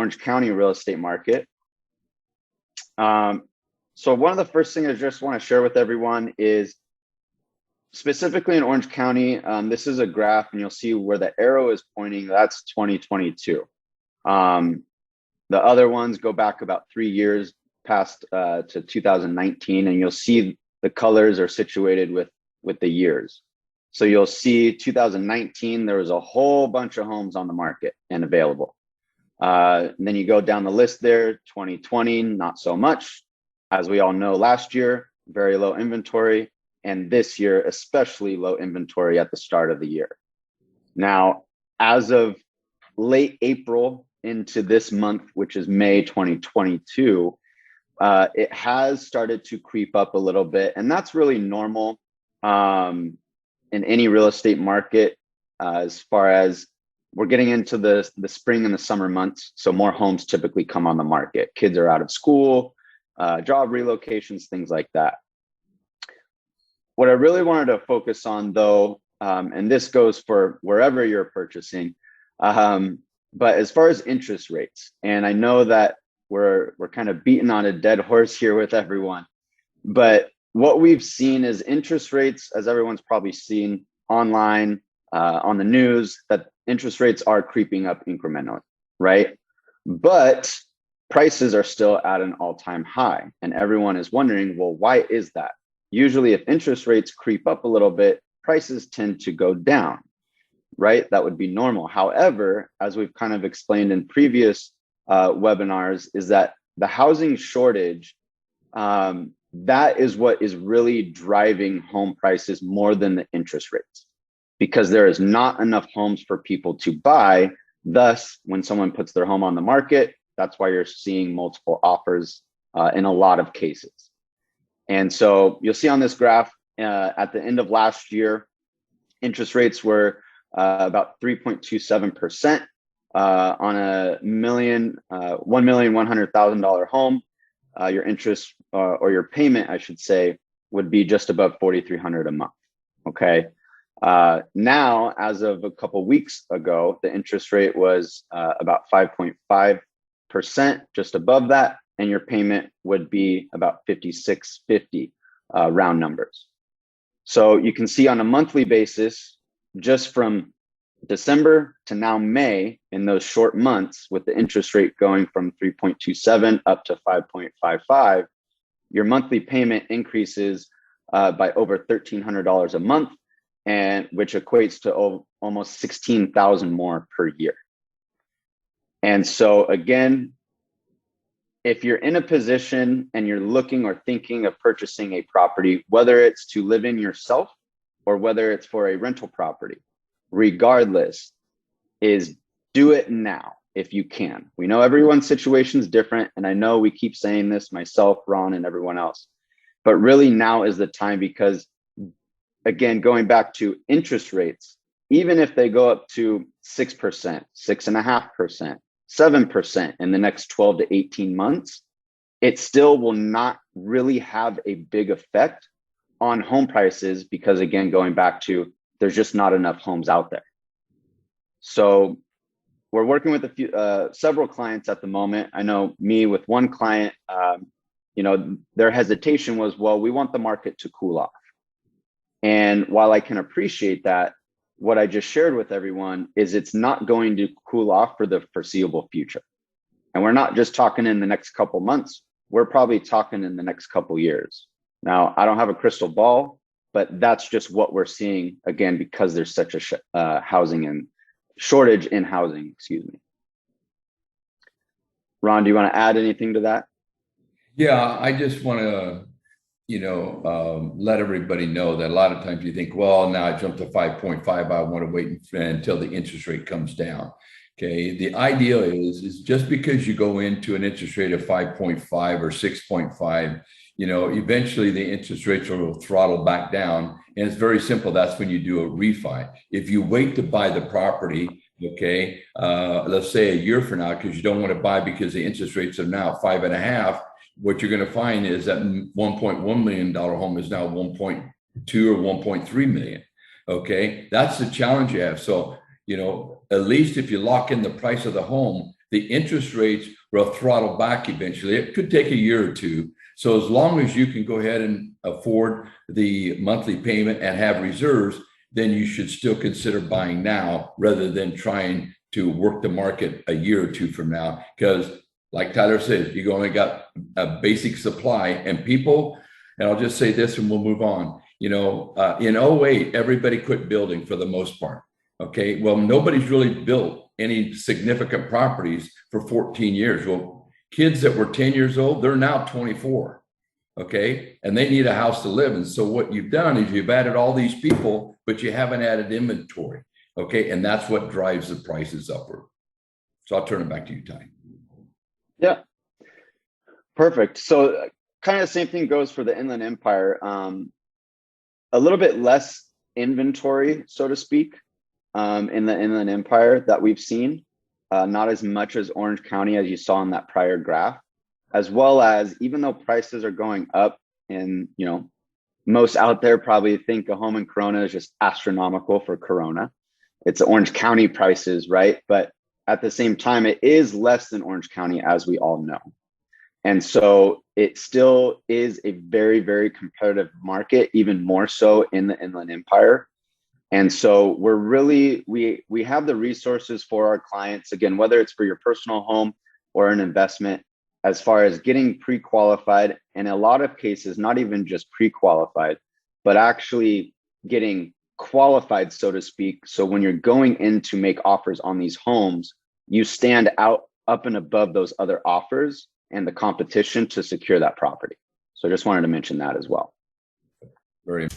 Orange County real estate market. So one of the first things I just want to share with everyone is specifically in Orange County, this is a graph and you'll see where the arrow is pointing, that's 2022. The other ones go back about 3 years past to 2019, and you'll see the colors are situated with the years. So you'll see 2019, there was a whole bunch of homes on the market and available. And then you go down the list there, 2020, not so much. As we all know, last year, very low inventory, and this year, especially low inventory at the start of the year. Now, as of late April into this month, which is May 2022, it has started to creep up a little bit, and that's really normal in any real estate market, as far as we're getting into the spring and the summer months. So more homes typically come on the market. Kids are out of school, job relocations, things like that. What I really wanted to focus on though, and this goes for wherever you're purchasing, but as far as interest rates, and I know that we're kind of beating on a dead horse here with everyone, but what we've seen is interest rates, as everyone's probably seen online, on the news, that interest rates are creeping up incrementally, right? But prices are still at an all-time high, and everyone is wondering, well, why is that? Usually if interest rates creep up a little bit, prices tend to go down, right? That would be normal. However, as we've kind of explained in previous webinars, is that the housing shortage, that is what is really driving home prices more than the interest rates, because there is not enough homes for people to buy. Thus, when someone puts their home on the market, that's why you're seeing multiple offers in a lot of cases. And so you'll see on this graph at the end of last year, interest rates were about 3.27% on a $1,100,000 home. Your interest or your payment, I should say, would be just above $4,300 a month. Okay. Now, as of a couple weeks ago, the interest rate was about 5.5%, just above that, and your payment would be about $5,650, round numbers. So you can see on a monthly basis, just from December to now May, in those short months, with the interest rate going from 3.27 up to 5.55, your monthly payment increases by over $1,300 a month, and which equates to almost $16,000 more per year. And so again, if you're in a position and you're looking or thinking of purchasing a property, whether it's to live in yourself or whether it's for a rental property, regardless, is do it now if you can. We know everyone's situation is different, and I know we keep saying this, myself, Ron, and everyone else, but really now is the time, because again, going back to interest rates, even if they go up to 6%, 6.5%, 7% in the next 12 to 18 months, it still will not really have a big effect on home prices, because again, going back to, there's just not enough homes out there. So we're working with several clients at the moment. I know me with one client, their hesitation was, well, we want the market to cool off. And while I can appreciate that, what I just shared with everyone is it's not going to cool off for the foreseeable future. And we're not just talking in the next couple months, we're probably talking in the next couple years. Now, I don't have a crystal ball, but that's just what we're seeing, again, because there's such a housing and shortage in housing, excuse me. Ron, do you want to add anything to that? Yeah, I just want to, let everybody know that a lot of times you think, well, now I jumped to 5.5, I want to wait until the interest rate comes down. Okay, the idea is just because you go into an interest rate of 5.5 or 6.5, eventually the interest rates will throttle back down. And it's very simple. That's when you do a refi. If you wait to buy the property, okay, let's say a year from now, because you don't want to buy because the interest rates are now 5.5, what you're going to find is that $1.1 million home is now 1.2 or 1.3 million. Okay, that's the challenge you have. So, at least if you lock in the price of the home the interest rates will throttle back eventually. It could take a year or two. So as long as you can go ahead and afford the monthly payment and have reserves, then you should still consider buying now rather than trying to work the market a year or two from now. Because like Tyler said, you only got a basic supply, and people, and I'll just say this and we'll move on. In 08, everybody quit building for the most part. Okay. Well, nobody's really built any significant properties for 14 years. Well, kids that were 10 years old, they're now 24. Okay. And they need a house to live in. So what you've done is you've added all these people, but you haven't added inventory. Okay. And that's what drives the prices upward. So I'll turn it back to you, Ty. Yeah, perfect. So kind of the same thing goes for the Inland Empire. A little bit less inventory, so to speak, in the Inland Empire that we've seen. Not as much as Orange County as you saw in that prior graph, as well as even though prices are going up, and most out there probably think a home in Corona is just astronomical for Corona. It's Orange County prices, right? But at the same time, it is less than Orange County, as we all know. And so it still is a very, very competitive market, even more so in the Inland Empire. And so we're really, we have the resources for our clients, again, whether it's for your personal home or an investment, as far as getting pre-qualified, and in a lot of cases, not even just pre-qualified, but actually getting qualified, so to speak. So when you're going in to make offers on these homes, you stand out up and above those other offers and the competition to secure that property. So I just wanted to mention that as well. Very